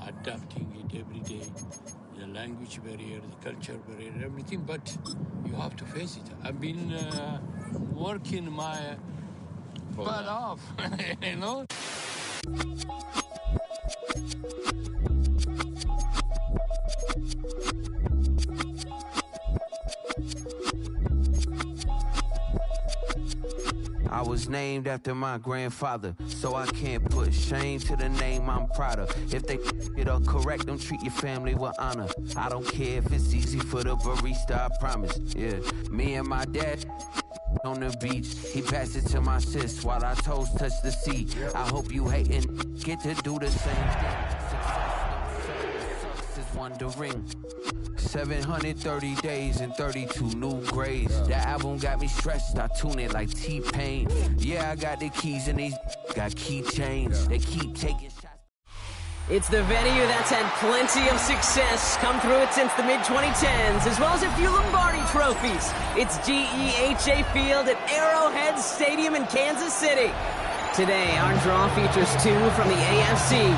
adapting it every day. The language barrier, the culture barrier, everything, but you have to face it. I've been working my butt off, you know? I was named after my grandfather, so I can't put shame to the name I'm proud of. If they it up correct, don't treat your family with honor. I don't care if it's easy for the barista, I promise. Yeah, me and my dad on the beach, he passed it to my sis while our toes touch the sea. I hope you hatin' get to do the same thing. Success is wondering. 730 days and 32 new grades. That album got me stressed, I tune it like T-Pain. Yeah, I got the keys and these got keychains. They keep taking shots. It's the venue that's had plenty of success, come through it since the mid-2010s, as well as a few Lombardi trophies. It's GEHA Field at Arrowhead Stadium in Kansas City. Today, our draw features two from the AFC,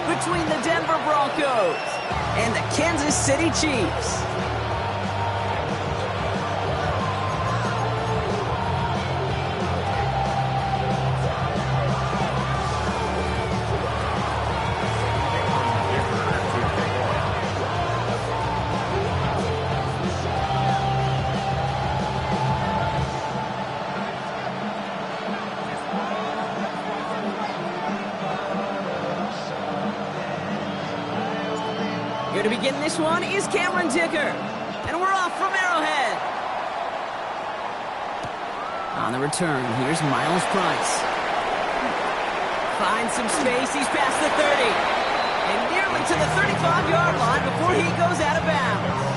between the Denver Broncos and the Kansas City Chiefs. Here to begin this one is Cameron Dicker. And we're off from Arrowhead. On the return, here's Miles Price. Finds some space, he's past the 30. And nearly to the 35-yard line before he goes out of bounds.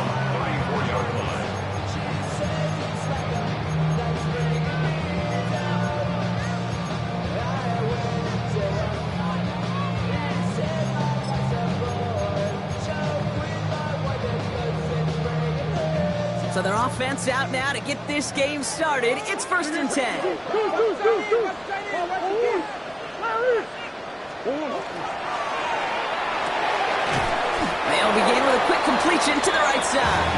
So their offense out now to get this game started. It's 1st and 10. They'll begin with a quick completion to the right side.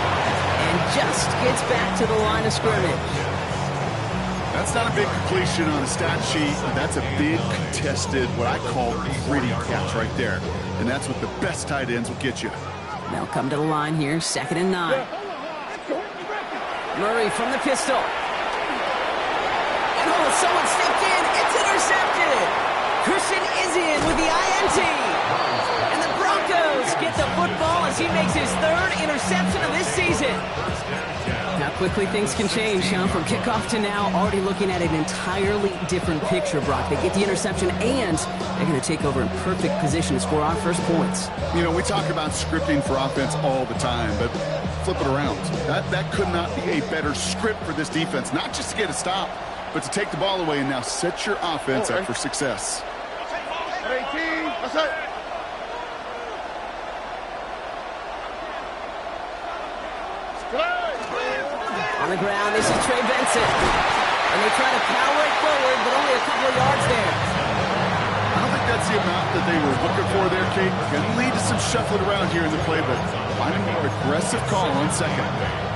And just gets back to the line of scrimmage. That's not a big completion on a stat sheet. That's a big contested, what I call gritty catch right there. And that's what the best tight ends will get you. They'll come to the line here, 2nd and 9. Murray from the pistol. And someone stepped in. It's intercepted. Christian is in with the INT. And the Broncos get the football as he makes his 3rd interception of this season. How quickly things can change, huh? From kickoff to now, already looking at an entirely different picture, Brock. They get the interception, and they're going to take over in perfect position to score our first points. You know, we talk about scripting for offense all the time, but flip it around. That could not be a better script for this defense, not just to get a stop, but to take the ball away and now set your offense up for success. 18, that's it. On the ground, this is Trey Benson. And they try to power it forward, but only a couple of yards there. I don't think that's the amount that they were looking for there, Kate. Going to lead to some shuffling around here in the playbook. Finding a more aggressive call on 2nd.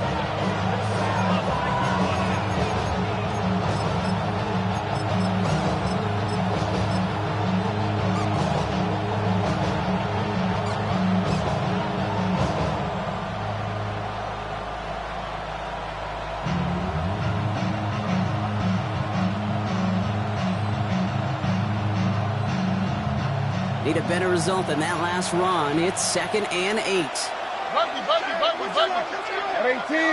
Need a better result than that last run. It's 2nd and 8.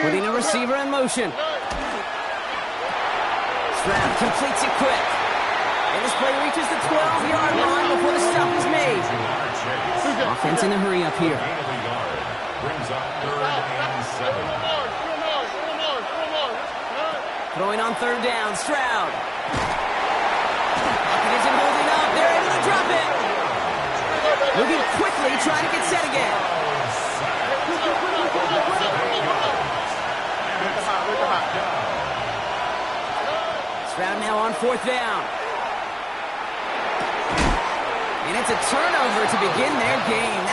Putting a receiver in motion. Stroud completes it quick. And this play reaches the 12-yard line before the stop is made. Offense in a hurry up here. Throwing on 3rd down, Stroud. It isn't holding up. They're able to drop it. Moving quickly, trying to get set again. Stroud now on 4th down. And it's a turnover to begin their game.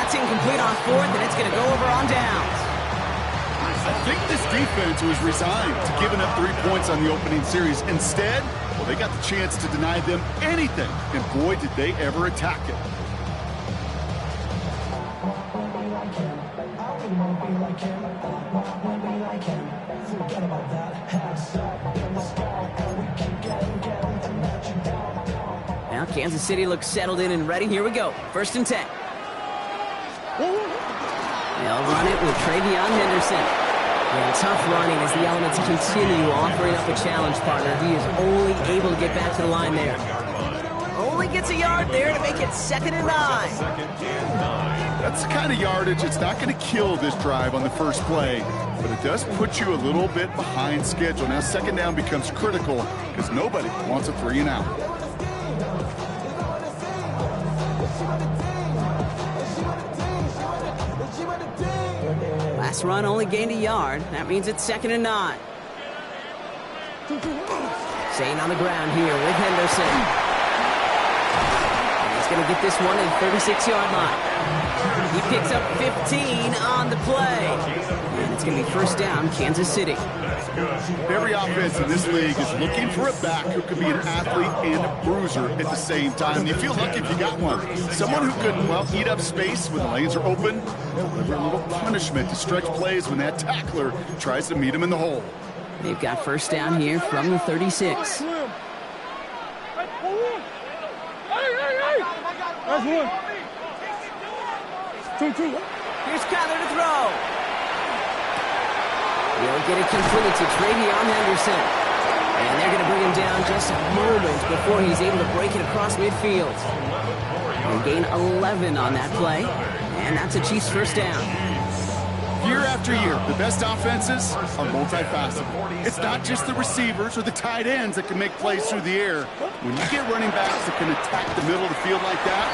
on fourth, and it's going to go over on downs. I think this defense was resigned to giving up 3 points on the opening series. Instead, well, they got the chance to deny them anything, and boy, did they ever attack it. Now Kansas City looks settled in and ready. Here we go. 1st and 10. They'll run it with Travion Henderson. And tough running as the Elements continue offering up a challenge partner. He is only able to get back to the line there. Only gets a yard there to make it 2nd and 9. That's the kind of yardage it's not going to kill this drive on the first play, but it does put you a little bit behind schedule. Now 2nd down becomes critical because nobody wants a 3 and out. Last run only gained a yard. That means it's 2nd and 9. Staying on the ground here with Henderson. And he's going to get this one at the 36-yard line. He picks up 15 on the play. And it's going to be 1st down, Kansas City. Every offense in this league is looking for a back who can be an athlete and a bruiser at the same time. You feel lucky if you got one. Someone who could, well, eat up space when the lanes are open, deliver a little punishment to stretch plays when that tackler tries to meet him in the hole. They've got 1st down here from the 36. Here's Kyler to throw. He'll get it complete to Travion Henderson. And they're going to bring him down just a moment before he's able to break it across midfield. He'll gain 11 on that play. And that's a Chiefs 1st down. Year after year, the best offenses are multifaceted. It's not just the receivers or the tight ends that can make plays through the air. When you get running backs that can attack the middle of the field like that,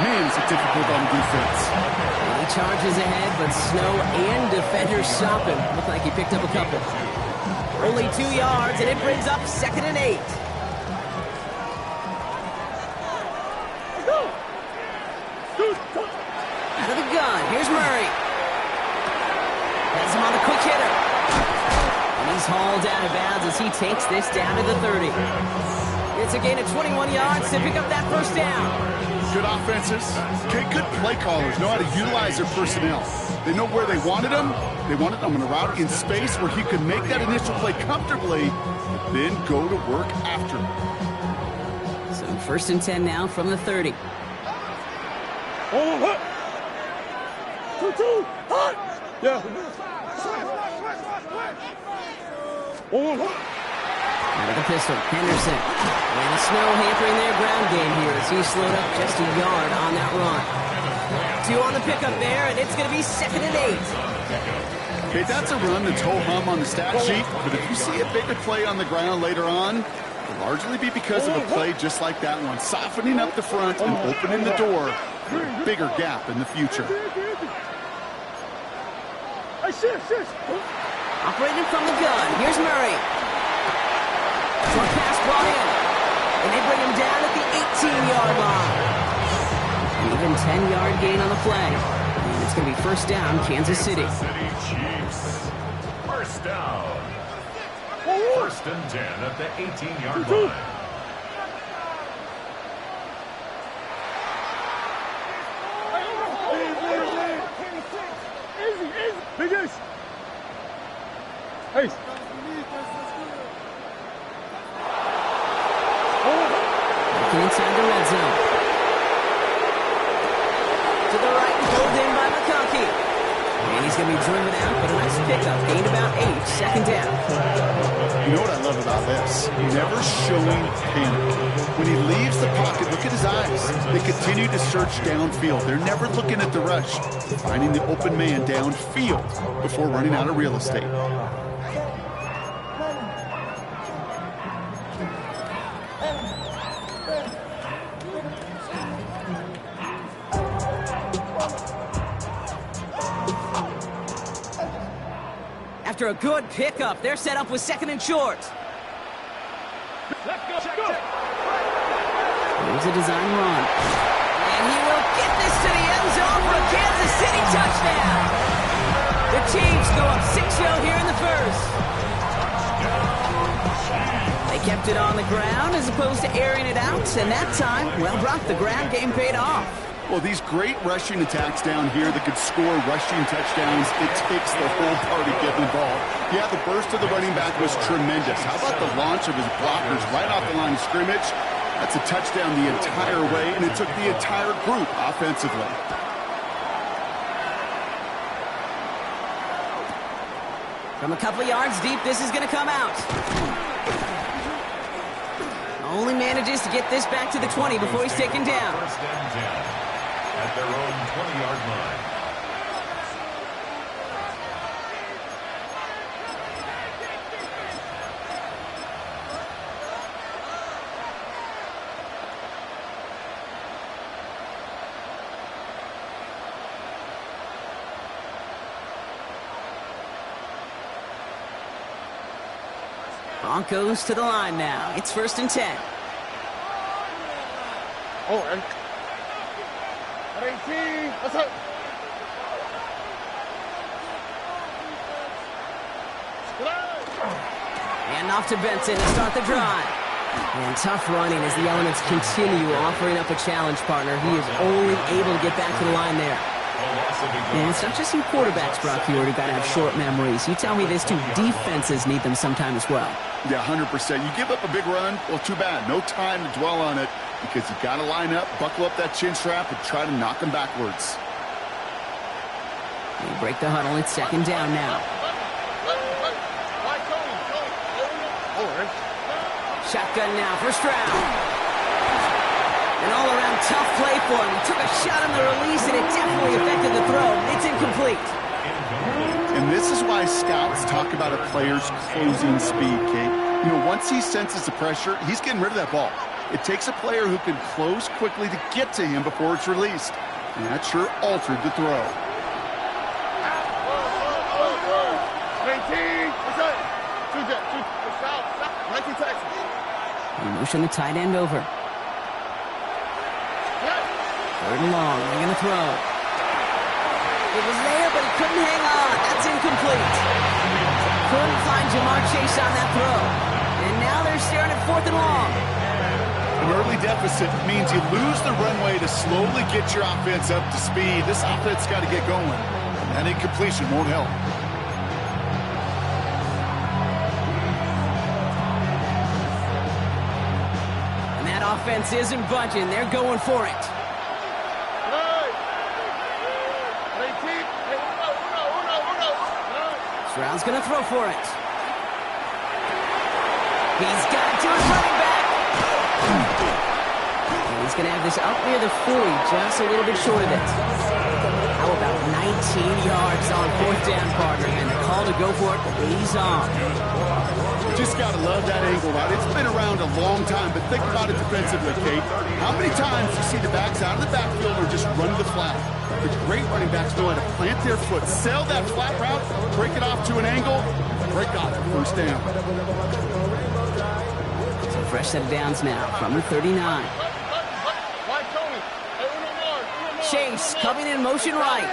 man, it's difficult on defense. He charges ahead, but Snow and defenders stop him. Looked like he picked up a couple. Only 2 yards, and it brings up 2nd and 8. Out of the gun, here's Murray. Has him on the quick hitter. And he's hauled out of bounds as he takes this down to the 30. It's a gain of 21 yards to pick up that 1st down. Good offenses, good play callers know how to utilize their personnel. They know where they wanted them. They wanted them on a route in space where he could make that initial play comfortably, but then go to work after. So 1st and 10 now from the 30. Yeah. Out of the pistol, Henderson. And Snow hampering their ground game here as he slowed up just a yard on that run. 2 on the pickup there, and it's going to be 2nd and 8. Okay, that's a run that's ho-hum on the stat sheet, but if you see a bigger play on the ground later on, it'll largely be because of a play just like that one, softening up the front and opening the door for a bigger gap in the future. Operating from the gun, here's Murray. Short pass brought in, and they bring him down at the 18-yard line. An even 10-yard gain on the play. And it's going to be 1st down, Kansas City. Chiefs. 1st down. 1st and 10 at the 18-yard line. Hey. Inside the red zone. To the right, pulled in by McConkey. And he's going to be driven out, but a nice pickup. Gained about 8, 2nd down. You know what I love about this? Never showing panic. When he leaves the pocket, look at his eyes. They continue to search downfield. They're never looking at the rush. Finding the open man downfield before running out of real estate. After a good pickup, they're set up with 2nd and short. Here's a design run. And he will get this to the end zone for a Kansas City touchdown. kept it on the ground as opposed to airing it out, and that time, well, Brock, the ground game paid off. Well, these great rushing attacks down here that could score rushing touchdowns, it takes the whole party getting involved. Yeah, the burst of the running back was tremendous. How about the launch of his blockers right off the line of scrimmage? That's a touchdown the entire way, and it took the entire group offensively. From a couple of yards deep, this is going to come out. Only manages to get this back to the 20 before he's taken down. First and 10 at their own 20-yard line. Broncos to the line now. It's 1st and 10. Oh, and 18. What's up? And off to Benson to start the drive. And tough running as the elements continue offering up a challenge partner. He is only able to get back to the line there. And it's not just you quarterbacks, Brock, who got to have short memories. You tell me this too, defenses need them sometime as well. Yeah, 100%. You give up a big run, well, too bad. No time to dwell on it because you got to line up, buckle up that chin strap, and try to knock them backwards. They break the huddle. It's 2nd down now. Shotgun now, 1st round. An all-around tough play for him. He took a shot on the release, and it definitely affected the throw. It's incomplete. And this is why scouts talk about a player's closing speed, Kate. You know, once he senses the pressure, he's getting rid of that ball. It takes a player who can close quickly to get to him before it's released. And that sure altered the throw. 19. What's up? 19 Texas. Motion the tight end over. 3rd and long. They're going to throw. It was there, but he couldn't hang on. That's incomplete. Couldn't find Jamar Chase on that throw. And now they're staring at 4th and long. An early deficit means you lose the runway to slowly get your offense up to speed. This offense got to get going. That incompletion won't help. And that offense isn't budging. They're going for it. Stroud's going to throw for it. He's got it to his running back. And he's going to have this up near the 40, just a little bit short of it. How about 19 yards on 4th down, partner? And the call to go for it pays off. Just got to love that angle route. It's been around a long time, but think about it defensively, Kate. How many times do you see the backs out of the backfield or just run the flat? The great running backs know how to plant their foot, sell that flat route, break it off to an angle, break off 1st down. So fresh set of downs now from the 39. Chase coming in motion right.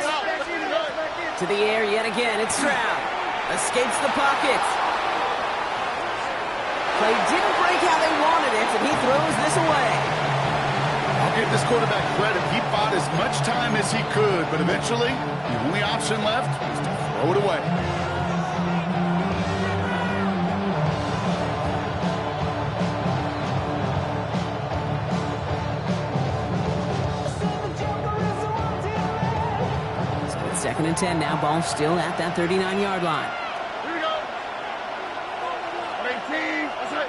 To the air yet again. It's Stroud. Escapes the pocket. Play didn't break how they wanted it, and he throws this away. I'll give this quarterback credit. He bought as much time as he could, but eventually, the only option left was to throw it away. So it's 2nd and 10 now. Ball still at that 39-yard line. Here we go. 18. What's up?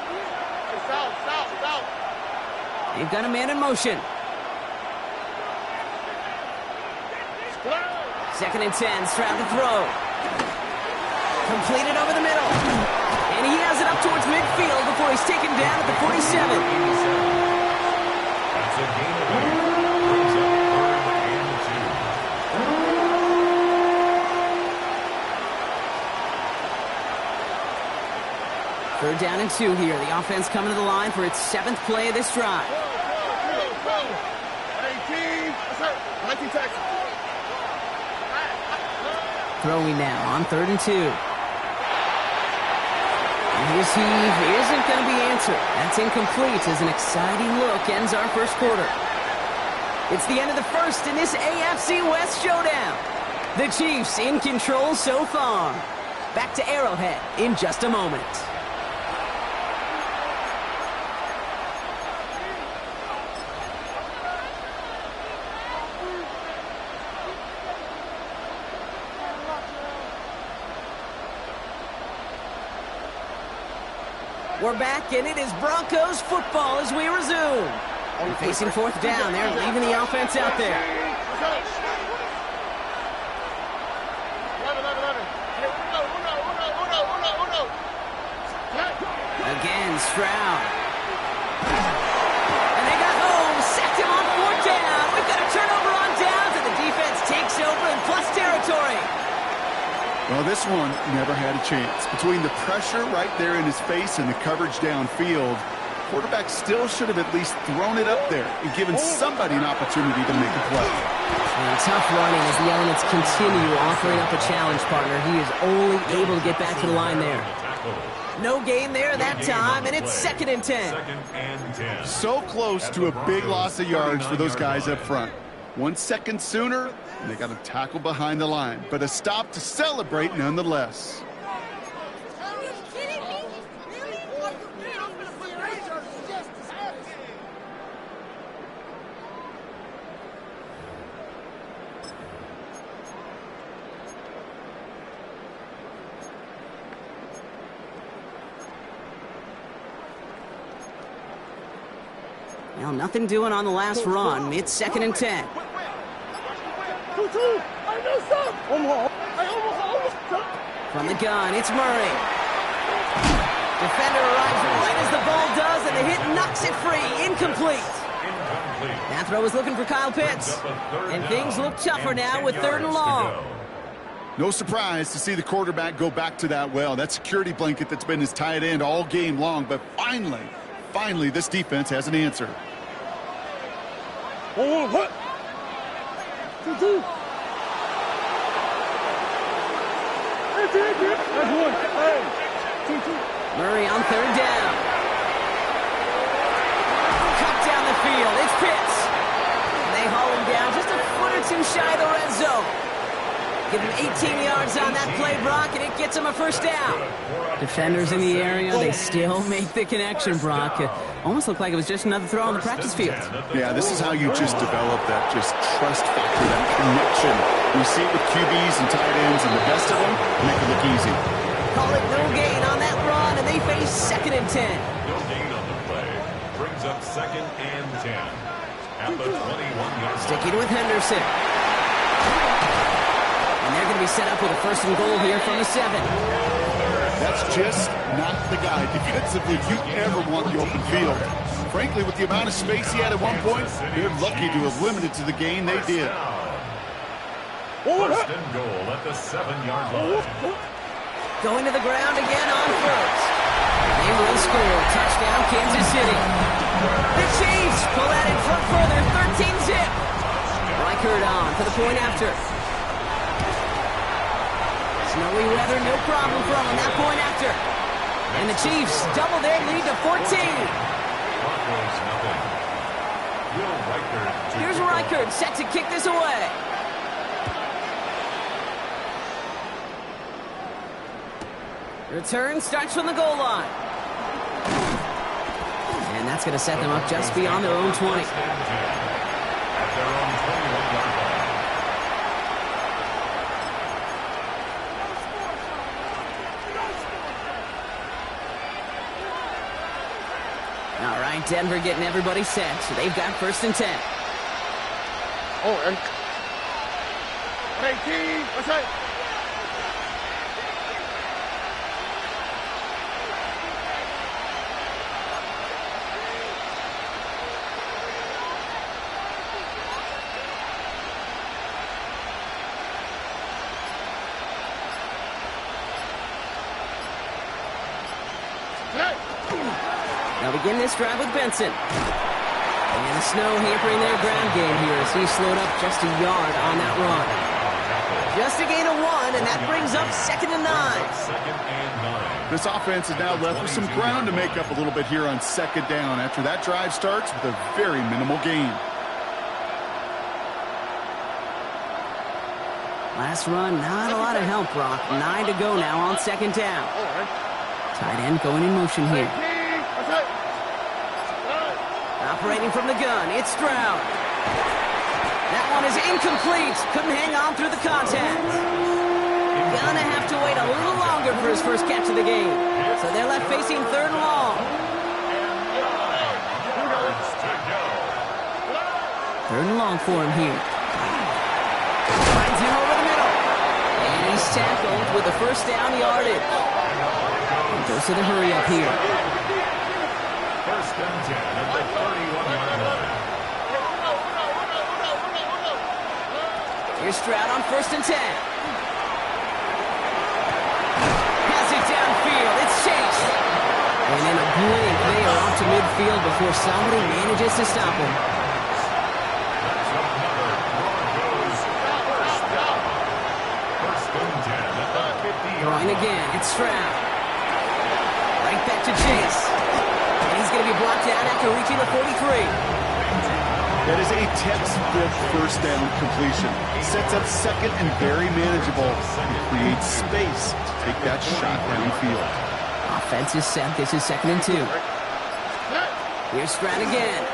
South. They've got a man in motion. 2nd and 10, Stroud to throw. Completed over the middle. And he has it up towards midfield before he's taken down at the 47. That's a gain of 8. Brings up 3rd down and 2 here. The offense coming to the line for its 7th play of this drive. 19 Texas. Throwing now on 3rd and 2. His heave isn't going to be answered. That's incomplete as an exciting look ends our first quarter. It's the end of the first in this AFC West showdown. The Chiefs in control so far. Back to Arrowhead in just a moment. We're back, and it is Broncos football as we resume. Facing fourth down, they're leaving the offense out there. Again, Stroud. And they got home, sacked him on fourth down. We've got a turnover on downs, and the defense takes over in plus territory. Well, this one never had a chance. Between the pressure right there in his face and the coverage downfield, quarterback still should have at least thrown it up there and given somebody an opportunity to make a play. And tough running as the elements continue offering up a challenge, partner. He is only able to get back to the line there. No gain there that time, and it's 2nd and 10. So close to a big loss of yards for those guys up front. 1 second sooner, and they got a tackle behind the line, but a stop to celebrate nonetheless. Well, nothing doing on the last run. It's 2nd and 10. From the gun, it's Murray. Defender arrives right as the ball does, and the hit knocks it free. Incomplete. That throw was looking for Kyle Pitts. And things look tougher now with 3rd and long. No surprise to see the quarterback go back to that well. That security blanket that's been his tight end all game long, but finally, this defense has an answer. Murray on 3rd down. Cut down the field. It's Pitts. They haul him down just a foot or two shy of the red zone. Give him 18 yards on that play, Brock, and it gets him a 1st down. Defenders in the area, they still make the connection, Brock. It almost looked like it was just another throw on the practice field. Yeah, this is how you just develop that just trust factor, that connection. You see it with QBs and tight ends, and the best of them make it look easy. Call it no gain on that run, and they face 2nd and 10. No gain on the play. Brings up 2nd and 10. At the 21-yard line. Sticking with Henderson. And they're going to be set up with a 1st and goal here from the 7. That's just not the guy defensively you ever want the open field. Frankly, with the amount of space he had at one point, they're lucky to have limited to the gain they did. 1st and goal at the 7-yard line. Going to the ground again on 1st. They will score. Touchdown, Kansas City. The Chiefs pull that in front further, 13-zip. Reichert on for the point after. Snowy weather, no problem for them on that point after. And the Chiefs double their lead to 14. Here's Reichert set to kick this away. Return starts from the goal line. And that's going to set them up just beyond their own 20. All right, Denver getting everybody set. So they've got 1st and 10. Oh, and 18. That's right. They'll begin this drive with Benson. And the snow hampering their ground game here as he slowed up just a yard on that run. Just to gain of 1, and that brings up 2nd and 9. Second and 9. This offense is now left with some ground to make up a little bit here on 2nd down after that drive starts with a very minimal gain. Last run, not a lot of help, Brock. 9 to go now on 2nd down. Tight end going in motion here. Operating from the gun, it's Stroud. That one is incomplete. Couldn't hang on through the contact. Gonna have to wait a little longer for his first catch of the game. So they're left facing 3rd and long. 3rd and long for him here. Finds him over the middle. And he's tackled with the first down yardage. And goes to the hurry up here. First and 10 at the 31-yard line. Here's Stroud on 1st and 10. Has it downfield. It's Chase. And in a blink, they are off to midfield before somebody manages to stop him. That's another Broncos first down. First and 10 at the 50-yard Throwing line. again. It's Stroud. Right back to Chase. And he's going to be blocked down after reaching the 43. That is a textbook first down completion. Sets up 2nd and very manageable. It creates space to take that shot downfield. Offense is set. This is 2nd and 2. Here's Stroud again.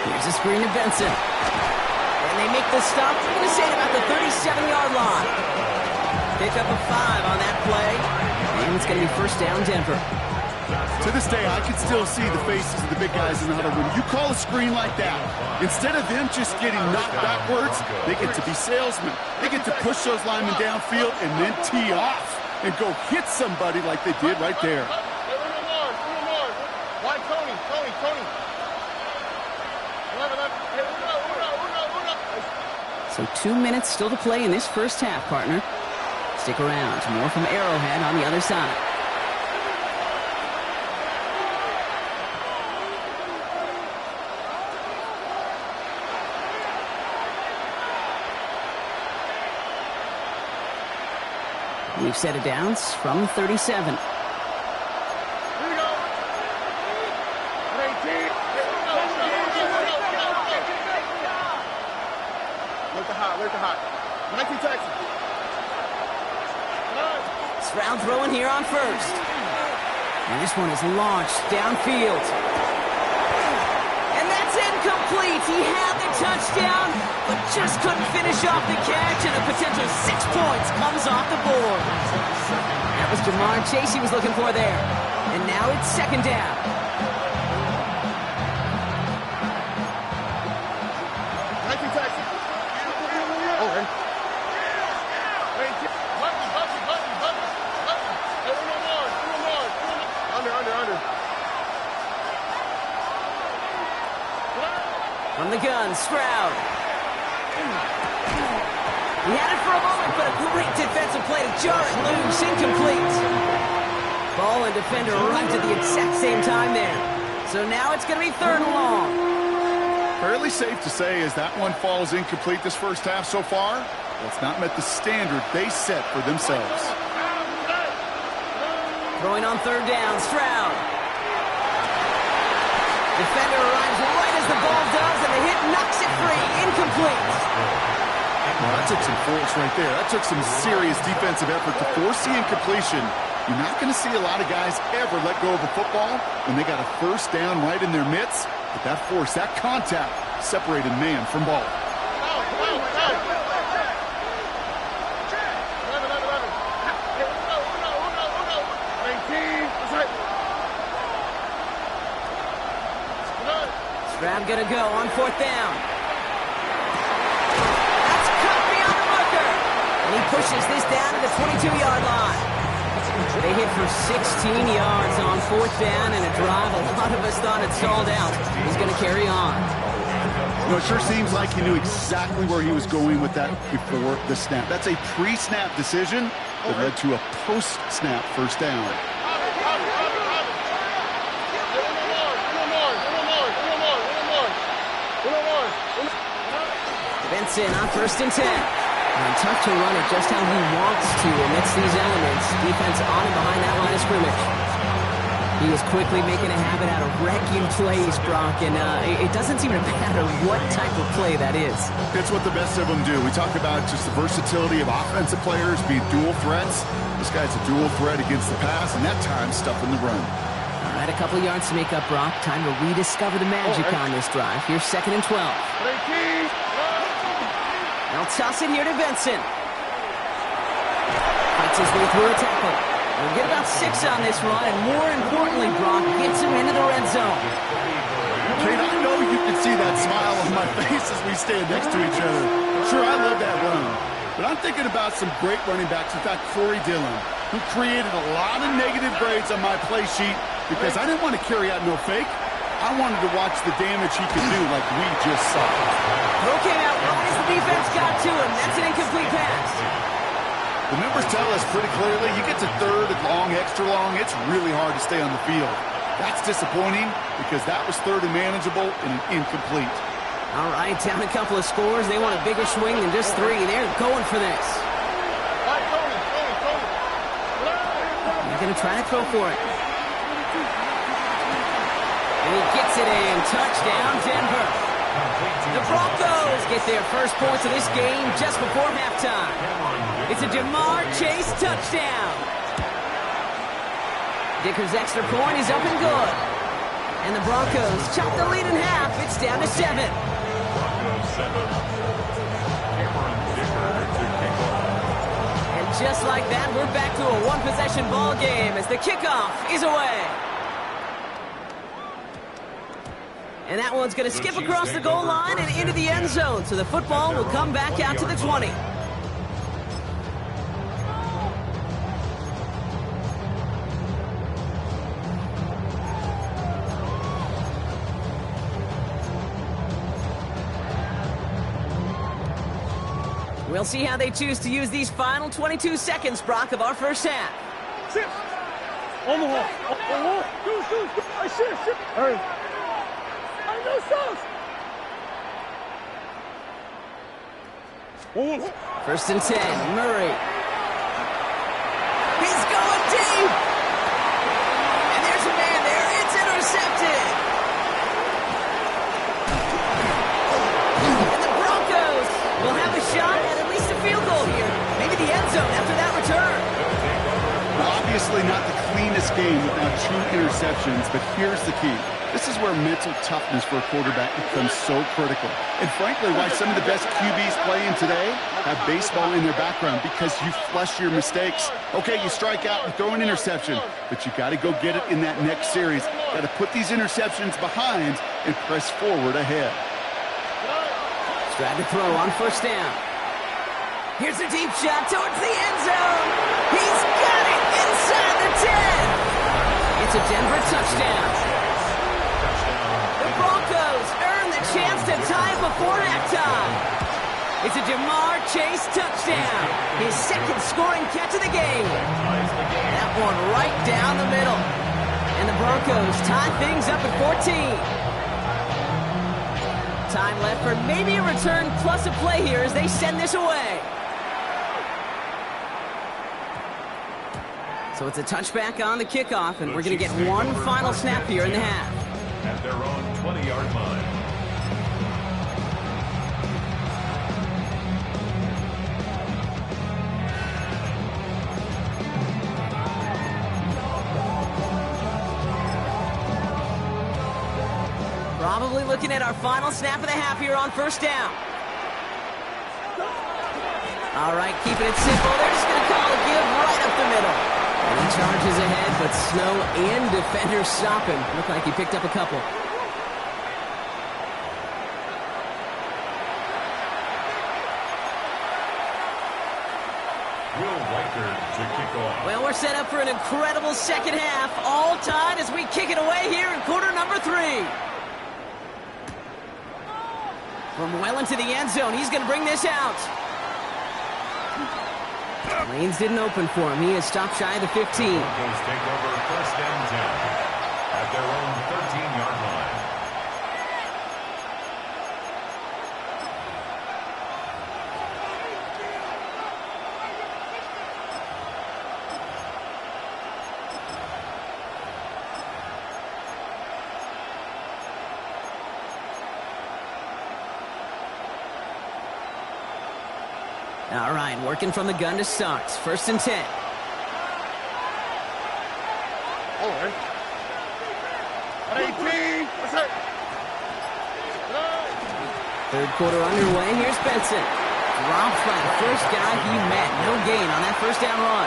Here's a screen to Benson. And they make the stop. I'm going to say about the 37-yard line. Pick up a 5 on that play. And it's going to be first down Denver. To this day, I can still see the faces of the big guys in the huddle. When you call a screen like that, instead of them just getting knocked backwards, they get to be salesmen. They get to push those linemen downfield and then tee off and go hit somebody like they did right there. So 2 minutes still to play in this first half, partner. Stick around. More from Arrowhead on the other side. We've set it down from 37. Here we go. 18. Look at hot. 19 Texas. Stroud throwing here on 1st. And this one is launched downfield. And that's incomplete. He had the touchdown, but just couldn't finish off the catch, and a potential 6 points comes off the board. That was Jamar Chase he was looking for there. And now it's 2nd down. From the gun, Stroud. He had it for a moment, but a great defensive play to jar it loose, incomplete. Ball and defender arrived at the exact same time there. So now it's going to be 3rd and long. Fairly safe to say as that one falls incomplete this first half so far, it's not met the standard they set for themselves. Throwing on 3rd down, Stroud. Defender arrives right as the ball does, and the hit knocks it free. Incomplete. Well, that took some force right there. That took some serious defensive effort to force the incompletion. You're not going to see a lot of guys ever let go of a football when they got a first down right in their midst. But that force, that contact, separated man from ball. Stroud gonna go on 4th down. That's cut beyond the marker. And he pushes this down to the 22-yard line. They hit for 16 yards on 4th down, and a drive a lot of us thought it stalled out. He's gonna carry on. You know, it sure seems like he knew exactly where he was going with that before the snap. That's a pre-snap decision that led to a post-snap first down. Benson on 1st and 10. And tough to run it just how he wants to amidst these elements. Defense on and behind that line of scrimmage. He is quickly making a habit out of wrecking plays, Brock, and it doesn't seem to matter what type of play that is. It's what the best of them do. We talk about just the versatility of offensive players being dual threats. This guy's a dual threat against the pass, and that time stuffing the run. All right, a couple yards to make up, Brock. Time to rediscover the magic on this drive. Here's 2nd and 12. They'll toss it here to Benson. Fights his way through a tackle. We'll get about 6 on this run, and more importantly, Brock gets him into the red zone. Kate, I know you can see that smile on my face as we stand next to each other. Sure, I love that run. But I'm thinking about some great running backs. In fact, Corey Dillon, who created a lot of negative grades on my play sheet because I didn't want to carry out no fake. I wanted to watch the damage he could do like we just saw. Throw came out right as the defense got to him. That's an incomplete pass. The numbers tell us pretty clearly, you get to 3rd and long, extra long, it's really hard to stay on the field. That's disappointing because that was 3rd and manageable and an incomplete. All right, down a couple of scores. They want a bigger swing than just 3. They're going for this. They're going to try to throw for it. And he gets it in. Touchdown, Denver. The Broncos get their first points of this game just before halftime. It's a Jamar Chase touchdown. Dicker's extra point is up and good. And the Broncos chop the lead in half. It's down to 7. Broncos 7. Cameron Dicker to kick off. And just like that, we're back to a one-possession ball game as the kickoff is away. And that one's going to skip across the goal line and into the end zone. So the football will come back out to the 20. We'll see how they choose to use these final 22 seconds, Brock, of our first half. Sit. On the wall. On the wall. I sit. All right. No sauce. 1st and 10, Murray. He's going deep. And there's a man there. It's intercepted. And the Broncos will have a shot at least a field goal here. Maybe the end zone after that return. Well, obviously not the cleanest game without 2 interceptions, but here's the key. This is where mental toughness for a quarterback becomes so critical. And frankly, why some of the best QBs playing today have baseball in their background, because you flush your mistakes. Okay, you strike out and throw an interception, but you got to go get it in that next series. Got to put these interceptions behind and press forward ahead. Stride to throw on 1st down. Here's a deep shot towards the end zone. He's got it inside the 10. It's a Denver touchdown. The Broncos earn the chance to tie it before halftime. It's a Jamar Chase touchdown. His 2nd scoring catch of the game. That one right down the middle. And the Broncos tie things up at 14. Time left for maybe a return plus a play here as they send this away. So it's a touchback on the kickoff, and we're going to get one final snap here in the half. At their own 20-yard line. Probably looking at our final snap of the half here on 1st down. All right, keeping it simple. They're just going to call a give right up the middle. And he charges ahead, but Snow and defenders stop him. Looked like he picked up a couple. Well, we're set up for an incredible 2nd half. All tied as we kick it away here in quarter number 3. From well into the end zone, he's going to bring this out. Lanes didn't open for him. He is stopped shy of the 15. Broncos take over 1st and 10 at their own 13-yard line. All right, working from the gun to start. 1st and 10. All right. 18. What's that? Third quarter underway. Here's Benson. Dropped by the first guy he met. No gain on that first down run.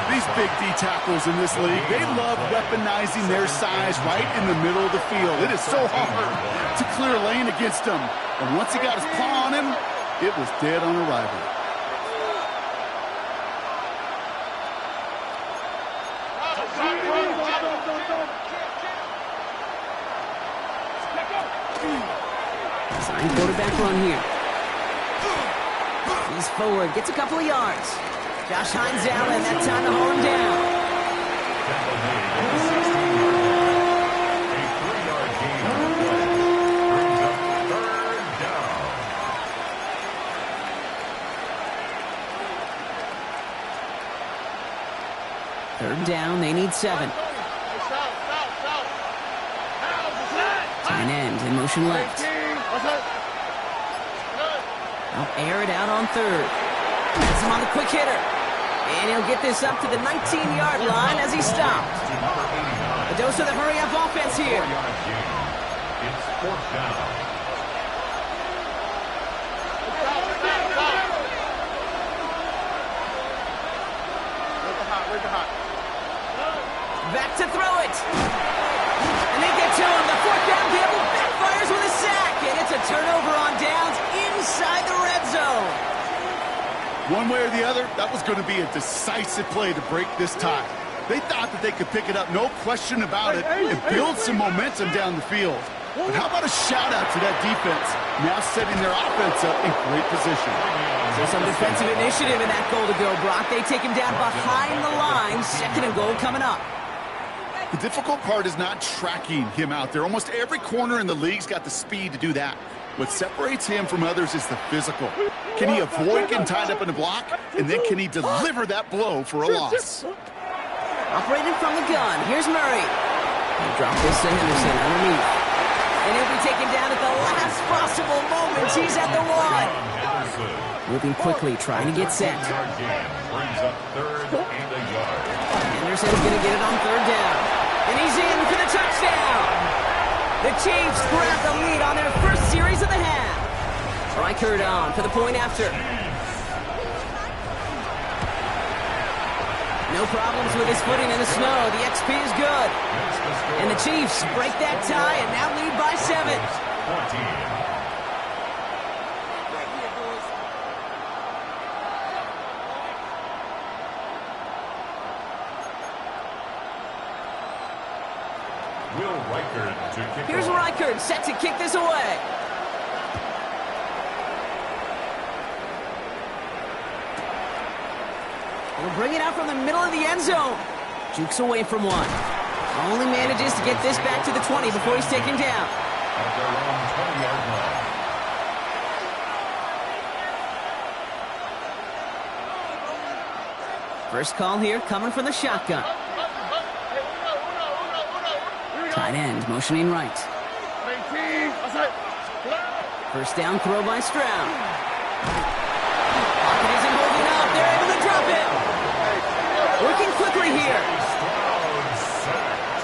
These big D tackles in this league, they love weaponizing their size right in the middle of the field. It is so hard to clear a lane against him. And once he got his paw on him, it was dead on arrival. Sign quarterback run here. He's forward, gets a couple of yards. Josh Hines out, and that time to haul him down. A 3-yard gain on the play brings up 3rd down. 3rd down, they need 7. Tight end in motion left. I'll air it out on 3rd. That's him on the quick hitter. And he'll get this up to the 19-yard line as he stopped. A dose of the hurry-up offense here. It's 4th down. Back to throw it. And they get to him. The 4th down gamble backfires with a sack. And it's a turnover on downs inside the red zone. One way or the other, that was going to be a decisive play to break this tie. They thought that they could pick it up, no question about it, and build some momentum down the field. But how about a shout-out to that defense, now setting their offense up in great position. So some defensive initiative in that goal to go, Brock. They take him down behind the line. 2nd and goal coming up. The difficult part is not tracking him out there. Almost every corner in the league's got the speed to do that. What separates him from others is the physical. Can he avoid getting tied up in a block? And then can he deliver that blow for a loss? Operating from the gun. Here's Murray. He'll drop this to Henderson underneath. And he'll be taken down at the last possible moment. He's at the 1. Moving quickly, trying to get set. Brings up 3rd and a yard. Henderson's going to get it on 3rd down. And he's in for the touchdown. The Chiefs grab the lead on their first series of the half. Reichert on for the point after. No problems with his footing in the snow. The XP is good. And the Chiefs break that tie and now lead by 7. 14. Here's Reichert, set to kick this away. He'll bring it out from the middle of the end zone. Jukes away from one. Only manages to get this back to the 20 before he's taken down. At their own 20-yard line. First call here coming from the shotgun. Tight end motioning right. First down throw by Stroud. Pocket isn't holding up. They're able to drop it. Working quickly here. Stroud sacked.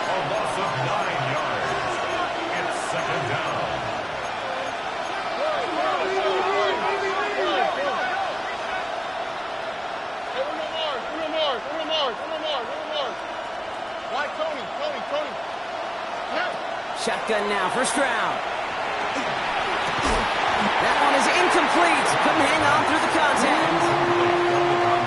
A loss of 9 yards. It's 2nd down. Shotgun now for Stroud. That one is incomplete. Couldn't hang on through the contact.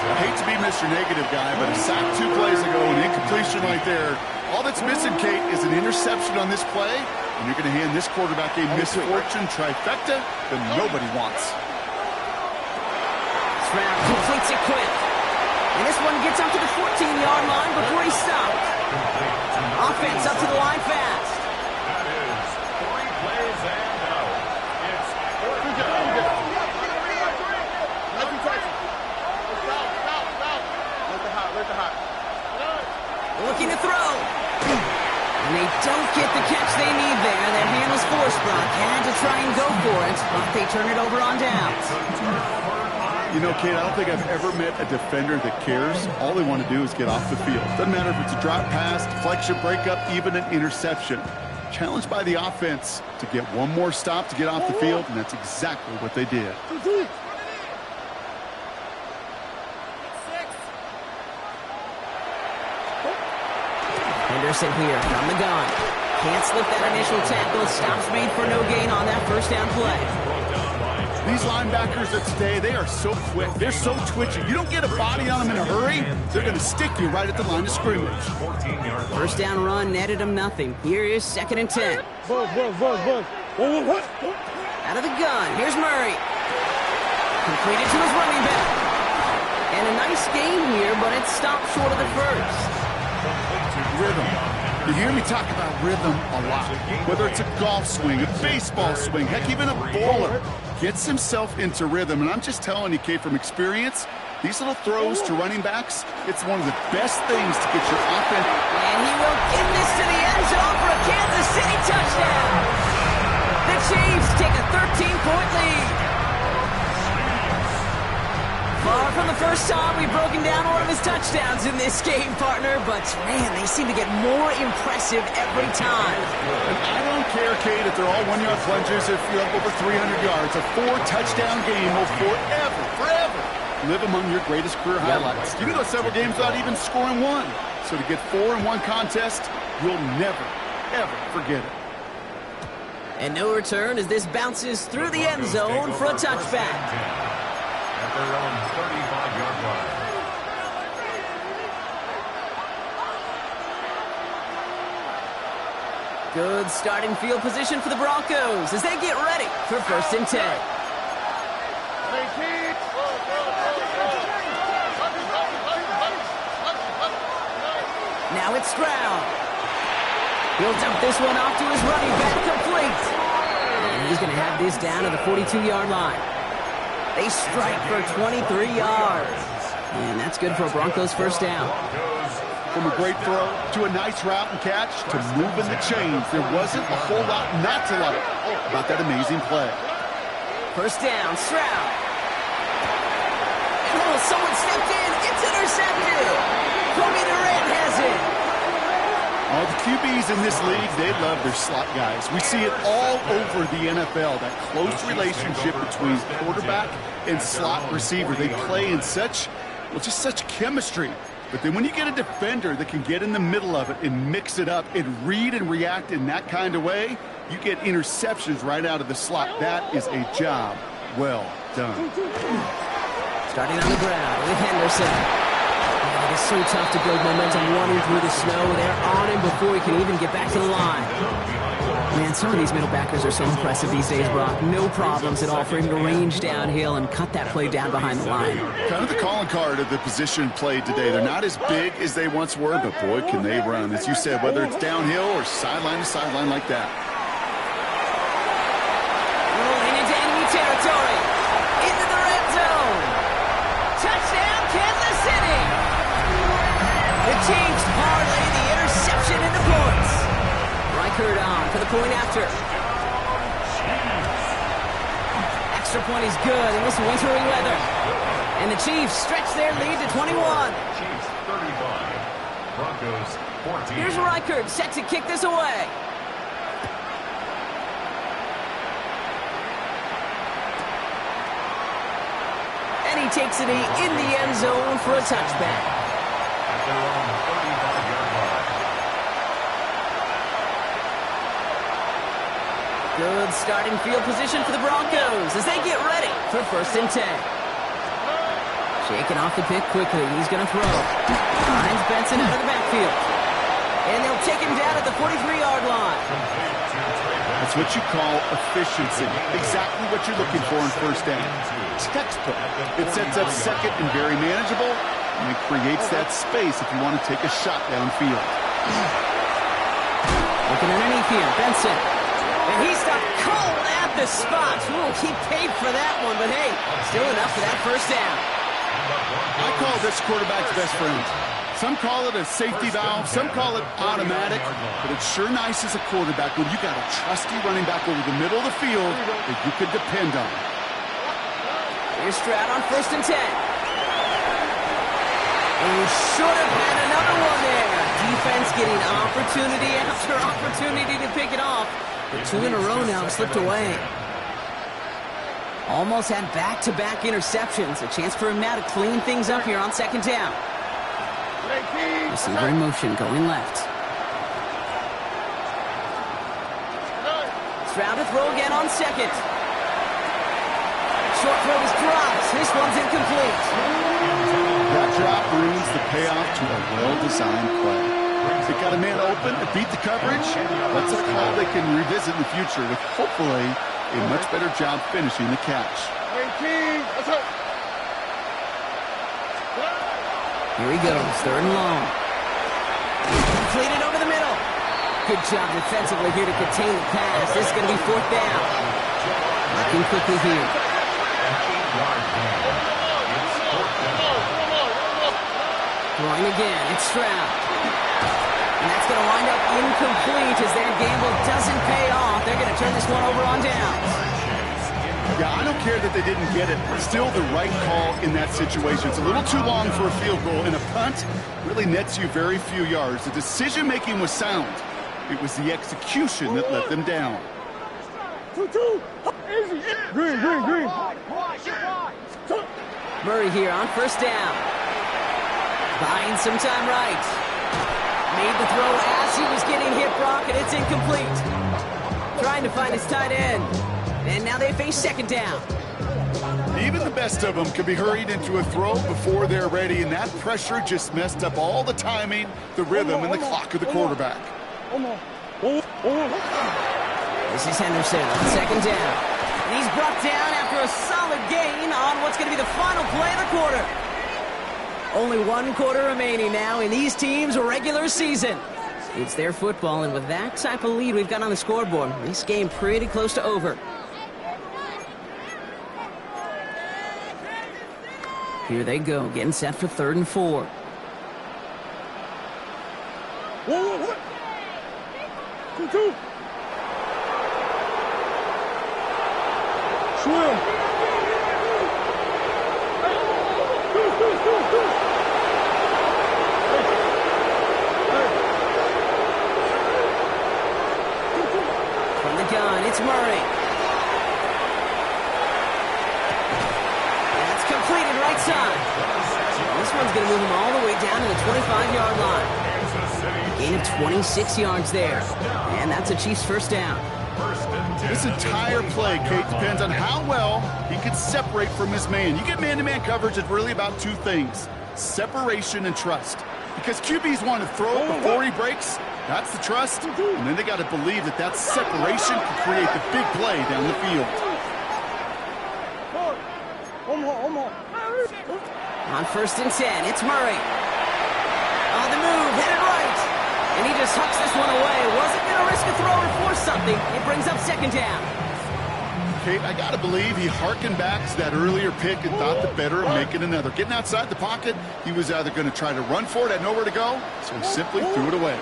I hate to be Mr. Negative guy, but a sack 2 plays ago, an incompletion right there. All that's missing, Kate, is an interception on this play, and you're going to hand this quarterback a misfortune trifecta that nobody wants. Stroud completes it quick. And this one gets up to the 14-yard line before he's stopped. Offense up to the line fast. That is 3 plays and out. It's 4th down. Looking to throw. And they don't get the catch they need there. Their hand was forced, Brock. Had to try and go for it, but they turn it over on downs. You know, Kate, I don't think I've ever met a defender that cares. All they want to do is get off the field. Doesn't matter if it's a drop pass, deflection, breakup, even an interception. Challenged by the offense to get one more stop to get off the field, and that's exactly what they did. Henderson here from the gun. Can't slip that initial tackle. Stops made for no gain on that first down play. These linebackers of today, they are so quick. They're so twitchy. You don't get a body on them in a hurry, they're going to stick you right at the line of scrimmage. First down run netted him nothing. Here is 2nd and 10. Out of the gun. Here's Murray. Completed to his running back. And a nice gain here, but it stopped short of the first. Rhythm. You hear me talk about rhythm a lot. Whether it's a golf swing, a baseball swing, heck, even a bowler gets himself into rhythm. And I'm just telling you, Kate, from experience, these little throws to running backs, it's one of the best things to get your offense. And he will get this to the end zone for a Kansas City touchdown. The Chiefs take a 13-point lead. Far from the first time we've broken down one of his touchdowns in this game, partner, but man, they seem to get more impressive every time. And I don't care, Kate, if they're all one-yard plungers, if you're up over 300 yards. A 4-touchdown game will forever live among your greatest career highlights. You can go several games without even scoring one. So to get 4 in one contest, you'll never, ever forget it. And no return as this bounces through the end zone for a touchback. Their own 35-yard line. Good starting field position for the Broncos as they get ready for 1st and 10. Now it's Stroud. He'll dump this one off to his running back, complete. And he's going to have this down to the 42-yard line. They strike for 23 yards. And that's good for a Broncos first down. From a great throw to a nice route and catch to moving the chains, there wasn't a whole lot not to like about that amazing play. First down, Stroud. And oh, someone stepped in. It's intercepted. Kobe Durant has it. All the QBs in this league, they love their slot guys. We see it all over the NFL, that close relationship between quarterback and slot receiver. They play in such chemistry. But then when you get a defender that can get in the middle of it and mix it up and read and react in that kind of way, you get interceptions right out of the slot. That is a job well done. Starting on the ground with Henderson. It is so tough to build momentum running through the snow. They're on him before he can even get back to the line. Man, some of these middle backers are so impressive these days, Brock. No problems at all for him to range downhill and cut that play down behind the line. Kind of the calling card of the position played today. They're not as big as they once were, but boy, can they run. As you said, whether it's downhill or sideline to sideline like that. Rolling into enemy territory. Into the red zone. Touchdown, Kansas City. The Chiefs parlay the interception into points. Reichert on for the point after. Extra point is good in this wintry weather. And the Chiefs stretch their lead to 21. Chiefs 35, Broncos 14. Here's Reichert set to kick this away. And he takes it in the end zone for a touchback. At their own 35-yard line. Good starting field position for the Broncos as they get ready for 1st and 10. Shaking off the pick quickly. He's going to throw. Finds Benson out of the backfield. And they'll take him down at the 43-yard line. That's what you call efficiency. Exactly what you're looking for in first down. Textbook. It sets up second and very manageable, and it creates that space if you want to take a shot downfield. Looking underneath here, Benson. And he stopped cold at the spot. Ooh, he paid for that one, but hey, still enough for that first down. I call this quarterback's best friend. Some call it a safety valve, some call it automatic, but it's sure nice as a quarterback when you got a trusty running back over the middle of the field that you could depend on. Here's Stroud on 1st and 10. And should have had another one there. Defense getting opportunity after opportunity to pick it off. But 2 in a row now slipped away. Almost had back-to-back interceptions. A chance for him now to clean things up here on 2nd down. Receiver in motion, going left. Stroud to throw again on 2nd. Short throw is dropped. This one's incomplete. That drop ruins the payoff to a well-designed play. They got a man open to beat the coverage. That's a call they can revisit in the future with hopefully a much better job finishing the catch. Here he goes, 3rd and long. Completed over the middle. Good job defensively here to contain the pass. This is going to be 4th down. Looking quickly here. Throwing again, it's Stroud. And that's going to wind up incomplete as their gamble doesn't pay off. They're going to turn this one over on downs. Yeah, I don't care that they didn't get it. Still the right call in that situation. It's a little too long for a field goal, and a punt really nets you very few yards. The decision-making was sound. It was the execution that let them down. 2-2. Easy. Green. Murray here on 1st down. Buying some time right. Made the throw as he was getting hit, Brock, and it's incomplete. Trying to find his tight end. And now they face 2nd down. Even the best of them can be hurried into a throw before they're ready, and that pressure just messed up all the timing, the rhythm, and the clock of the quarterback. This is Henderson on 2nd down. And he's brought down after a solid gain on what's going to be the final play of the quarter. Only 1 quarter remaining now in these teams' regular season. It's their football, and with that type of lead we've got on the scoreboard, this game pretty close to over. Here they go, getting set for 3rd and 4. Whoa. 2-2. Swim. From the gun, it's Murray. That's completed right side. This one's going to move him all the way down to the 25-yard line. Gain of 26 yards there. And that's a Chiefs 1st down. This entire play, Kate, depends on how well he can separate from his man. You get man-to-man coverage, it's really about 2 things: separation and trust. Because QBs want to throw before he breaks. That's the trust. And then they got to believe that that separation can create the big play down the field. On 1st and 10, it's Murray. On the move, headed right. And he just hucks this one away. Wasn't going to risk a throw or force something. It brings up 2nd down. Kate, I got to believe he harkened back to that earlier pick and thought the better of making another. Getting outside the pocket, he was either going to try to run for it, had nowhere to go, so he simply threw it away.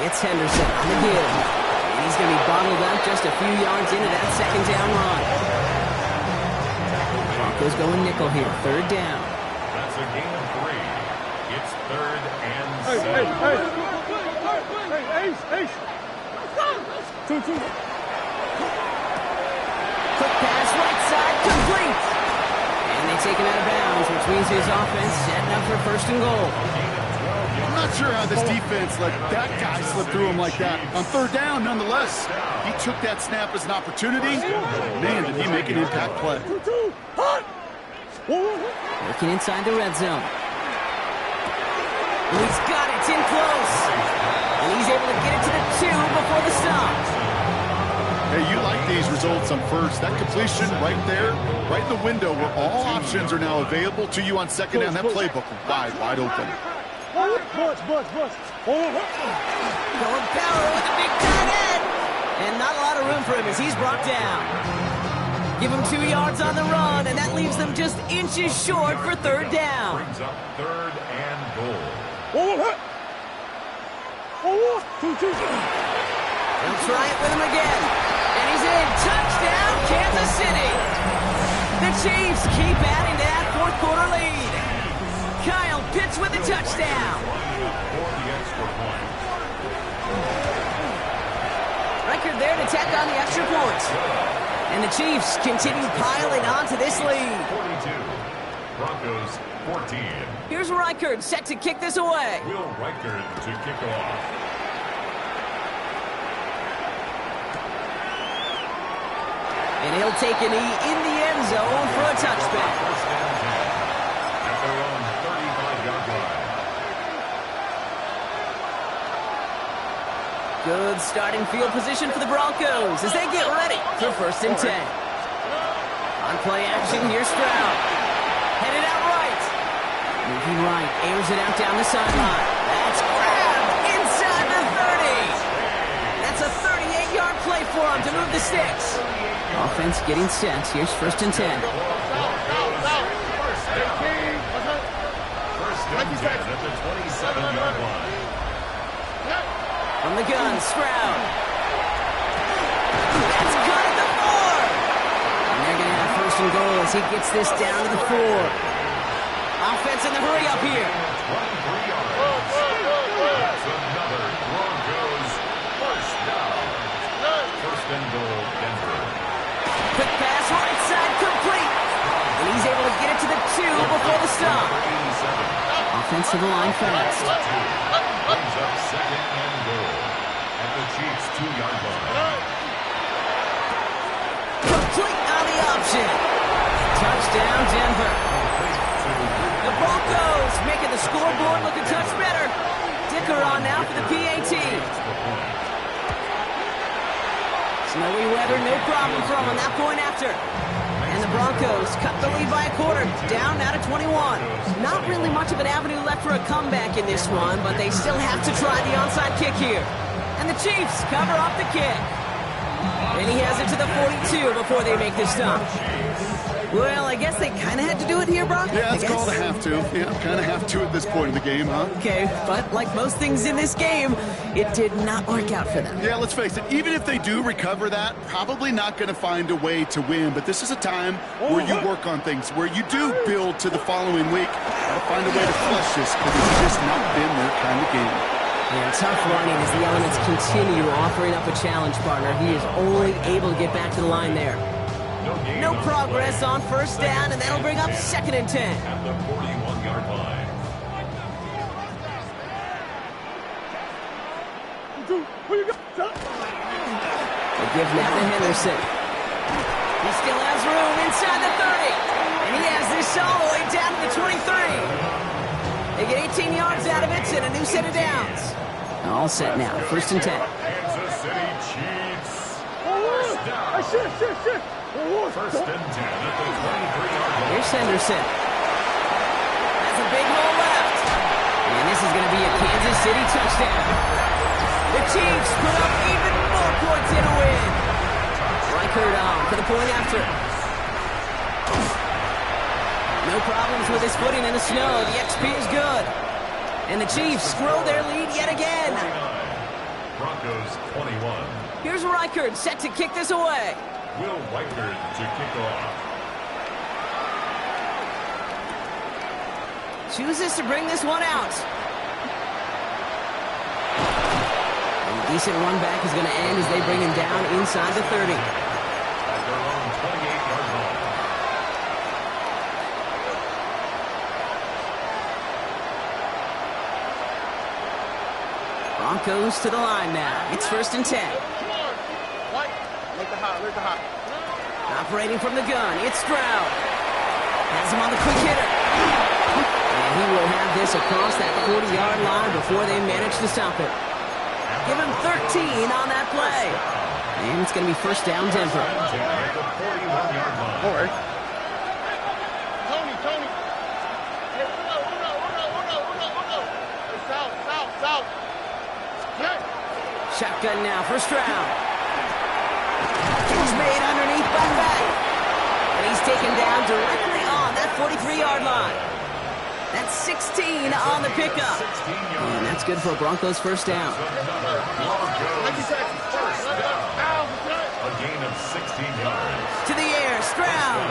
It's Henderson on the give. And he's going to be bottled up just a few yards into that 2nd down run. Broncos going nickel here, 3rd down. That's a gain of 3. It's 3rd and 7. Hey, Ace. 2-2. Quick pass, right side, complete. And they take him out of bounds, which means his offense setting up for 1st and goal. I'm not sure how this defense let that guy slip through him like that. On 3rd down, nonetheless, he took that snap as an opportunity. Man, did he make an impact play. Looking inside the red zone. And he's got it, it's in close. And he's able to get it to the 2 before the stop. Hey, you like these results on 1st. That completion right there, right in the window where all options are now available to you on 2nd down. That playbook wide open. Bus. Going power with a big tight end. And not a lot of room for him as he's brought down. Give him 2 yards on the run, and that leaves them just inches short for 3rd down. Brings up 3rd and goal. They'll try it with him again. And he's in. Touchdown, Kansas City. The Chiefs keep adding to that fourth quarter lead. Kyle Pitts with a touchdown. For the extra point. Record there to tack on the extra point. And the Chiefs continue piling on to this lead. 42. Broncos 14. Here's Reichard set to kick this away. Will Reichard to kick off. And he'll take a knee in the end zone for a touchback. First and 10 at their own 35-yard line. Good starting field position for the Broncos as they get ready for first and 10. On play action, here's Stroud. Headed out right. Moving right, airs it out down the sideline. That's grabbed inside the 30. That's a 38-yard play for him to move the sticks. Offense getting set. Here's first and 10. First and 10 at the 27-yard line. From the gun, Stroud. That's cut at the 4. And they're going to have first and goal as he gets this down to the 4. Offense in the hurry up here. 23 yards. That's another Broncos first down. First and goal, Denver. Quick pass, right side, complete. And he's able to get it to the 2 before the stop. 87. Offensive line fast. Brings up second and goal at the Chiefs' 2-yard line. Complete on the option. Touchdown, Denver. The Broncos making the scoreboard look a touch better. Dicker on now for the PAT. Snowy weather, no problem for him on that point after. And the Broncos cut the lead by a quarter, down now to 21. Not really much of an avenue left for a comeback in this one, but they still have to try the onside kick here. And the Chiefs cover up the kick. And he has it to the 42 before they make this stop. Well, I guess they kind of had to do it here, Brock. Yeah, it's called a have to. Yeah, kind of have to at this point in the game, huh? Okay, but like most things in this game, it did not work out for them. Yeah, let's face it, even if they do recover that, probably not going to find a way to win. But this is a time where you work on things, where you do build to the following week. Got to find a way to flush this, because it's just not been their kind of game. Yeah, tough running as the elements continue offering up a challenge partner. He is only able to get back to the line there. No progress on first down, and that'll bring up second and 10. At the 41-yard line. They give now to Henderson. He still has room inside the 30. And he has this all the way down to the 23. They get 18 yards out of it and a new set of downs. All set now, first and 10. Kansas City Chiefs. First down. First and 10 at the 23-yard line. Here's Henderson. That's a big hole left. And this is going to be a Kansas City touchdown. The Chiefs put up even more points in a win. Reichard on for the point after. No problems with his footing in the snow. The XP is good. And the Chiefs grow their lead yet again. 49. Broncos 21. Here's Reichard set to kick this away. Will Reichard to kick off. Chooses to bring this one out. And a decent run back is going to end as they bring him down inside the 30. At their own 28-yard line. Broncos to the line now. It's first and 10. Operating from the gun, it's Stroud. Has him on the quick hitter. And he will have this across that 40-yard line before they manage to stop it. Give him 13 on that play. And it's going to be first down, Denver. At the 41-yard line. All right. Shotgun now for Stroud. He's made underneath by back. And he's taken down directly on that 43-yard line. That's 16 on the pickup. And that's good for a Broncos first down. Broncos first down. A gain of 16 yards. To the air, Stroud.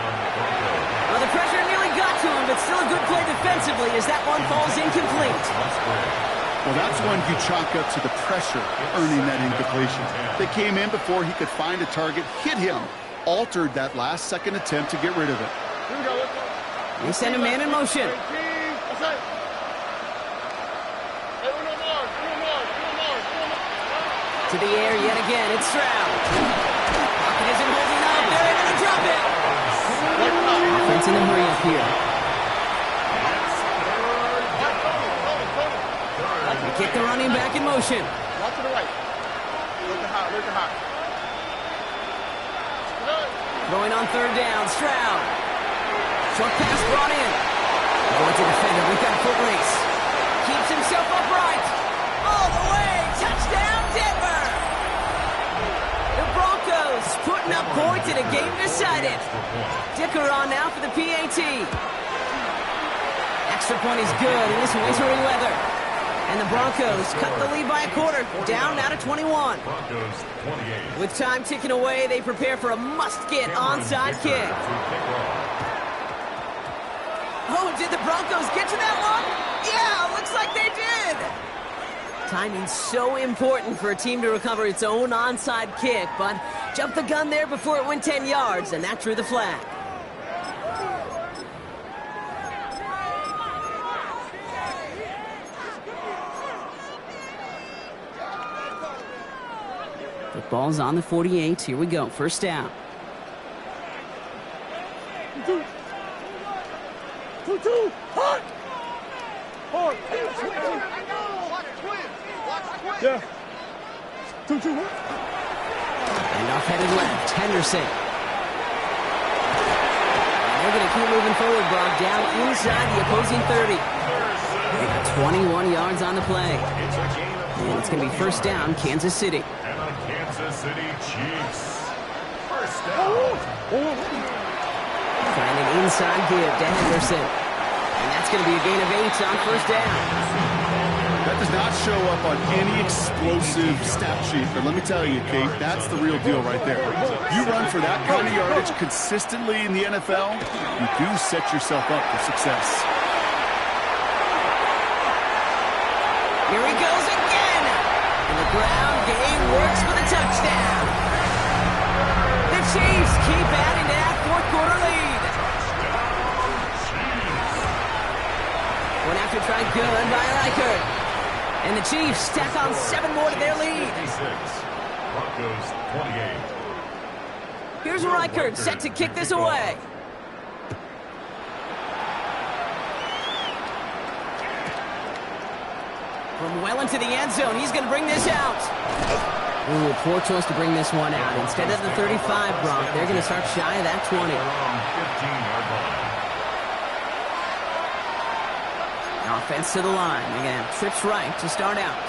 Well, the pressure nearly got to him, but still a good play defensively as that one falls incomplete. Well, that's one you chalk up to the pressure earning that incompletion. They came in before he could find a target, hit him, altered that last-second attempt to get rid of it. They send a man in motion. To the air yet again, it's Stroud. Pocket isn't holding up. They're able to drop it. Offense in a hurry-up here. They kick the running back in motion. Walk to the right. Look at hot. Throwing on third down, Stroud. Short pass brought in. Going to defender, we've got a foot race. Keeps himself upright. All the way, touchdown Denver. The Broncos putting up points in a game decided. Dicker on now for the PAT. Extra point is good in this wintry weather. And the Broncos cut the lead by a quarter, down now to 21. Broncos 28. With time ticking away, they prepare for a must-get onside kick. Oh, did the Broncos get to that one? Yeah, looks like they did. Timing's so important for a team to recover its own onside kick, but jumped the gun there before it went 10 yards, and that drew the flag. The ball's on the 48. Here we go. First down. 2-2. Hot. Hard. Yeah. 2-2. And off headed left. Henderson. And they're going to keep moving forward, Brock. Down inside the opposing 30. They got 21 yards on the play. And it's going to be first down, Kansas City. And the Kansas City Chiefs. First down. Trying an inside give to Henderson. And that's going to be a gain of 8 on first down. That does not show up on any explosive stat sheet, but let me tell you, Kate, that's the real deal right there. You run for that kind of yardage consistently in the NFL, you do set yourself up for success. Here he goes again. And the ground game works for the touchdown. The Chiefs keep adding to that fourth-quarter lead. One after try good by Reichert. And the Chiefs stack on 7 more to their lead. 56. Broncos 28. Here's Reichert set to kick this away. From well into the end zone, he's going to bring this out. Ooh, poor choice to bring this one out. Instead of the 35, Bronc, they're going to start shy of that 20. 15-yard line. Offense to the line. They're going to have trips right to start out.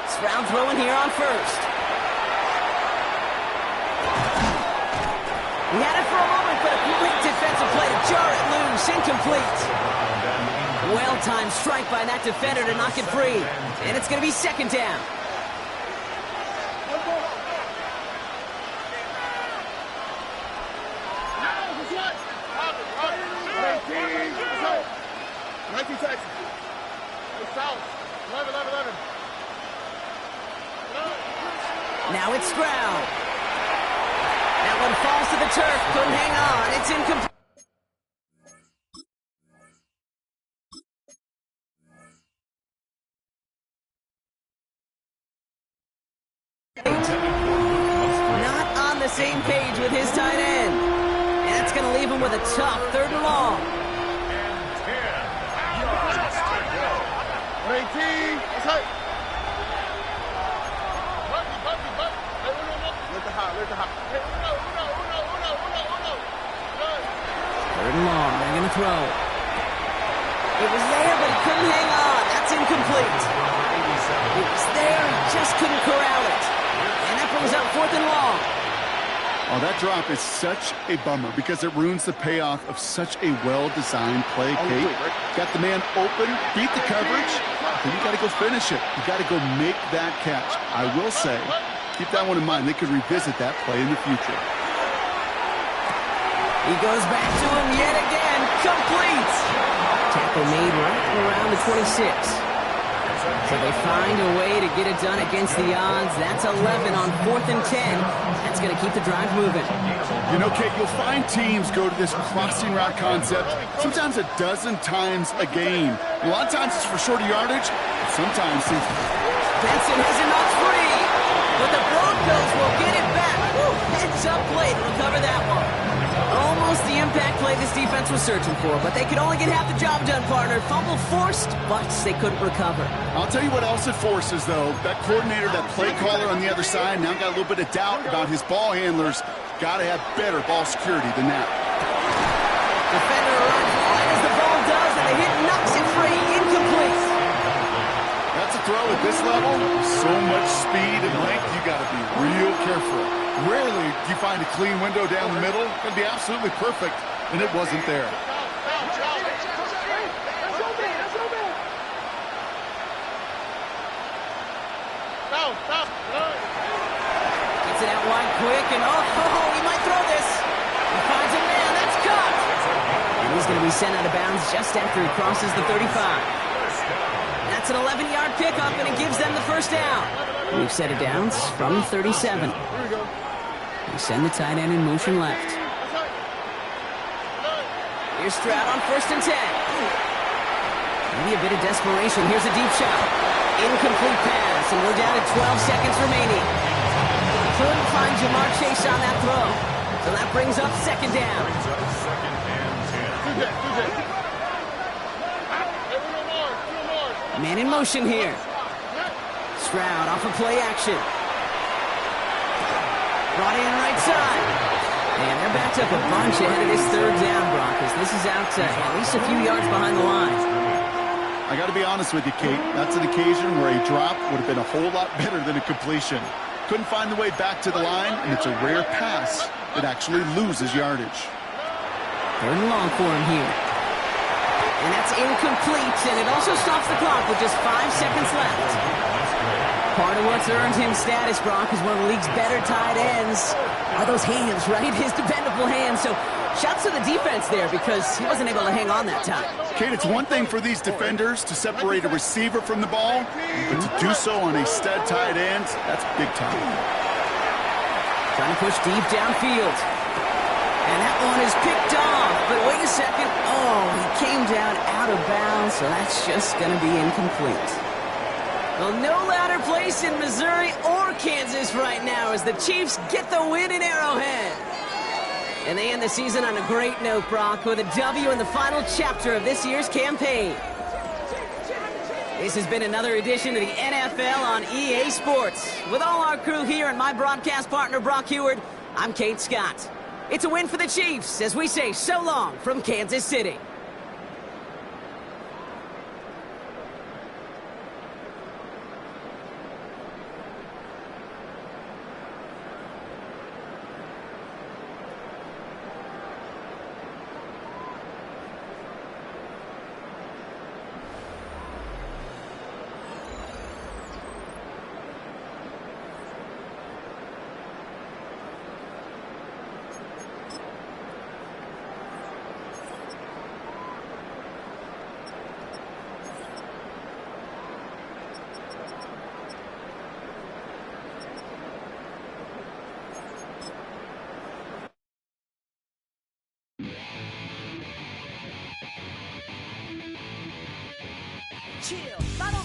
Stroud throwing here on first. He had it for a moment, but a great defensive play to jar it loose. Incomplete. Well-timed strike by that defender to knock it free. And it's going to be second down. Now it's Stroud. That one falls to the turf. Couldn't hang on. It's incomplete. Not on the same page with his tight end. And that's going to leave him with a tough 3rd and long. And 10 yards to go. 18. Let's hit. Look at hot. 3rd and long. They're going to throw. It was there, but he couldn't hang on. That's incomplete. It was there, he just couldn't corral it. And that brings up 4th and long. Oh, that drop is such a bummer because it ruins the payoff of such a well-designed play, Kate. Got the man open, beat the coverage, then you got to go finish it. You got to go make that catch. I will say, keep that one in mind. They could revisit that play in the future. He goes back to him yet again. Complete. Tackle made right around the 26. So they find a way to get it done against the odds. That's 11 on 4th and 10. That's going to keep the drive moving. You know, Kate, you'll find teams go to this crossing route concept sometimes a dozen times a game. A lot of times it's for shorter yardage. Sometimes it's... Benson has him out free. But the Broncos will get it back. Woo, heads up play to recover that one. Almost the impact play this defense was searching for, but they could only get half the job done, partner. Fumble forced, but they couldn't recover. I'll tell you what else it forces, though. That coordinator, that play caller on the other side, now got a little bit of doubt about his ball handlers. Got to have better ball security than that. Defender runs right as the ball does, and the hit knocks it free. Incomplete. That's a throw at this level. So much speed and length, you got to be real careful. Rarely do you find a clean window down the middle. It'd be absolutely perfect, and it wasn't there. Gets it out wide quick, and he might throw this. He finds a man. That's caught. And he's going to be sent out of bounds just after he crosses the 35. That's an 11-yard pickup, and it gives them the first down. We've set it down from 37. We send the tight end in motion left. Here's Stroud on 1st and 10. Maybe a bit of desperation. Here's a deep shot. Incomplete pass, and we're down to 12 seconds remaining. Couldn't find Jamar Chase on that throw. So that brings up 2nd down. Man in motion here. Stroud off of play action. Brought in right side. And they're backed up a bunch ahead of this 3rd down, Broncos. This is out at least a few yards behind the line. I got to be honest with you, Kate. That's an occasion where a drop would have been a whole lot better than a completion. Couldn't find the way back to the line, and it's a rare pass that actually loses yardage. 3rd and long for him here. And that's incomplete, and it also stops the clock with just 5 seconds left. Part of what's earned him status, Brock, is one of the league's better tight ends. Are those hands, right? His dependable hands. So shouts to the defense there because he wasn't able to hang on that time. Kate, it's one thing for these defenders to separate a receiver from the ball, but to do so on a stud tight end, that's big time. Trying to push deep downfield. And that one is picked off. But wait a second. Oh, he came down out of bounds, so that's just going to be incomplete. Well, no ladder place in Missouri or Kansas right now as the Chiefs get the win in Arrowhead. And they end the season on a great note, Brock, with a W in the final chapter of this year's campaign. This has been another edition of the NFL on EA Sports. With all our crew here and my broadcast partner, Brock Heward, I'm Kate Scott. It's a win for the Chiefs as we say so long from Kansas City. Chill.